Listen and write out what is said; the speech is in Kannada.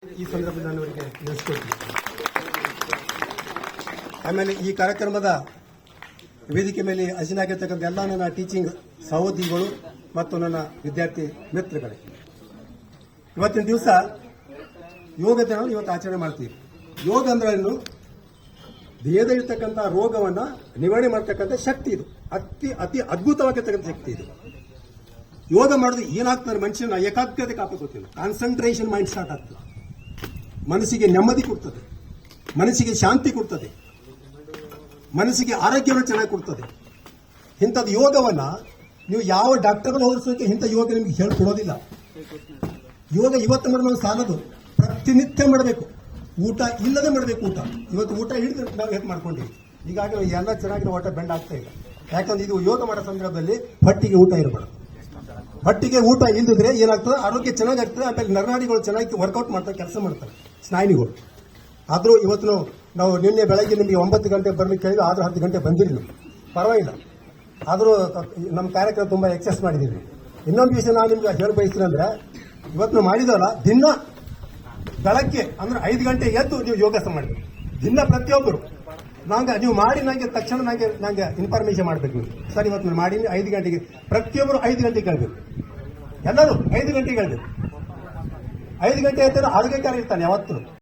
ಈ ಸಂದರ್ಭದಲ್ಲಿ ನಾನು ಅವರಿಗೆ ತಿಳಿಸ್ಕೊಡ್ತೀನಿ. ಆಮೇಲೆ ಈ ಕಾರ್ಯಕ್ರಮದ ವೇದಿಕೆ ಮೇಲೆ ಹಾಜರಾಗಿರ್ತಕ್ಕಂಥ ಎಲ್ಲ ನನ್ನ ಟೀಚಿಂಗ್ ಸಹೋದ್ಯೋಗಿಗಳು ಮತ್ತು ನನ್ನ ವಿದ್ಯಾರ್ಥಿ ಮಿತ್ರಗಳೇ, ಇವತ್ತಿನ ದಿವಸ ಯೋಗ ದಿನ ಇವತ್ತು ಆಚರಣೆ ಮಾಡ್ತೀವಿ. ಯೋಗ ಅಂದ್ರೆ ಏನು? ದೇಹದಲ್ಲಿರ್ತಕ್ಕಂಥ ರೋಗವನ್ನ ನಿವಾರಣೆ ಮಾಡ್ತಕ್ಕಂಥ ಶಕ್ತಿ ಇದು. ಅತಿ ಅದ್ಭುತವಾಗಿರ್ತಕ್ಕಂಥ ಶಕ್ತಿ ಇದು. ಯೋಗ ಮಾಡೋದು ಏನಾಗ್ತದೆ, ಮನುಷ್ಯನ ಏಕಾಗ್ರತೆ ಕಾಪಾಡ್ಕೊತೀವಿ, ಕಾನ್ಸಂಟ್ರೇಷನ್ ಮೈಂಡ್ ಸ್ಟಾರ್ಟ್ ಆಗ್ತದೆ, ಮನಸ್ಸಿಗೆ ನೆಮ್ಮದಿ ಕೊಡ್ತದೆ, ಮನಸ್ಸಿಗೆ ಶಾಂತಿ ಕೊಡ್ತದೆ, ಮನಸ್ಸಿಗೆ ಆರೋಗ್ಯವನ್ನು ಚೆನ್ನಾಗಿ ಕೊಡ್ತದೆ. ಇಂಥದ್ದು ಯೋಗವನ್ನ ನೀವು ಯಾವ ಡಾಕ್ಟರ್ಗಳು ಹೋಲಿಸೋಕೆ ಇಂಥ ಯೋಗ ನಿಮ್ಗೆ ಹೇಳ್ಕೊಡೋದಿಲ್ಲ. ಯೋಗ ಇವತ್ತು ಮಾಡೋದು ಸಾಲದು, ಪ್ರತಿನಿತ್ಯ ಮಾಡಬೇಕು. ಊಟ ಇಲ್ಲದೆ ಮಾಡಬೇಕು. ಇವತ್ತು ಊಟ ಹಿಡಿದು ನಾವು ಹೇಗೆ ಮಾಡ್ಕೊಂಡಿವಿ. ಈಗಾಗಲೇ ಎಲ್ಲ ಚೆನ್ನಾಗಿ ಊಟ ಬೆಂಡ್ ಆಗ್ತಾ ಇಲ್ಲ. ಯಾಕಂದ್ರೆ ಇದು ಯೋಗ ಮಾಡೋ ಸಂದರ್ಭದಲ್ಲಿ ಹೊಟ್ಟಿಗೆ ಊಟ ಇರಬಾರ್ದು. ಹೊಟ್ಟಿಗೆ ಊಟ ಇಲ್ಲದಿದ್ರೆ ಏನಾಗ್ತದೆ, ಆರೋಗ್ಯ ಚೆನ್ನಾಗಾಗ್ತದೆ. ಆಮೇಲೆ ನರನಾಡಿಗಳು ಚೆನ್ನಾಗಿ ವರ್ಕೌಟ್ ಮಾಡ್ತಾರೆ, ಕೆಲಸ ಮಾಡ್ತಾರೆ, ಸ್ನಾಯುಗಳು. ಆದರೂ ಇವತ್ತು ನಾವು ನಿನ್ನೆ ಬೆಳಗ್ಗೆ ನಿಮಗೆ 9 ಗಂಟೆ ಬರ್ಲಿಕ್ಕೆ ಹೇಳಿದ್ರು, ಆದರೂ 10 ಗಂಟೆ ಬಂದಿರಿ ನೀವು, ಪರವಾಗಿಲ್ಲ. ಆದರೂ ನಮ್ಮ ಕಾರ್ಯಕ್ರಮ ತುಂಬ ಎಕ್ಸೆಸ್ ಮಾಡಿದ್ದೀವಿ. ಇನ್ನೊಂದು ವಿಷಯ ನಾನು ನಿಮ್ಗೆ ಹೇಳಿ ಬಯಸ್ತೀನಿ ಅಂದ್ರೆ, ಇವತ್ತು ನಾವು ಮಾಡಿದವಲ್ಲ, ದಿನ ಬೆಳಗ್ಗೆ ಅಂದ್ರೆ 5 ಗಂಟೆ ಎದ್ದು ನೀವು ಯೋಗಾಸನ ಮಾಡಬೇಕು. ದಿನ ಪ್ರತಿಯೊಬ್ಬರು ನೀವು ಮಾಡಿ ನನಗೆ ತಕ್ಷಣ ನಂಗೆ ಇನ್ಫಾರ್ಮೇಶನ್ ಮಾಡಬೇಕು. ನೀವು ಸರ್ ಇವತ್ತು ನಾನು ಮಾಡಿ 5 ಗಂಟೆಗೆ ಪ್ರತಿಯೊಬ್ಬರು 5 ಗಂಟೆಗೆ ಹೇಳ್ಬೇಕು. ಎಲ್ಲರೂ 5 ಗಂಟೆಗೆ ಹೇಳ್ಬೇಕು. 5 ಗಂಟೆ ಆಯ್ತಾರೆ ಆರೋಗ್ಯಕಾರ ಇರ್ತಾನೆ ಯಾವತ್ತು.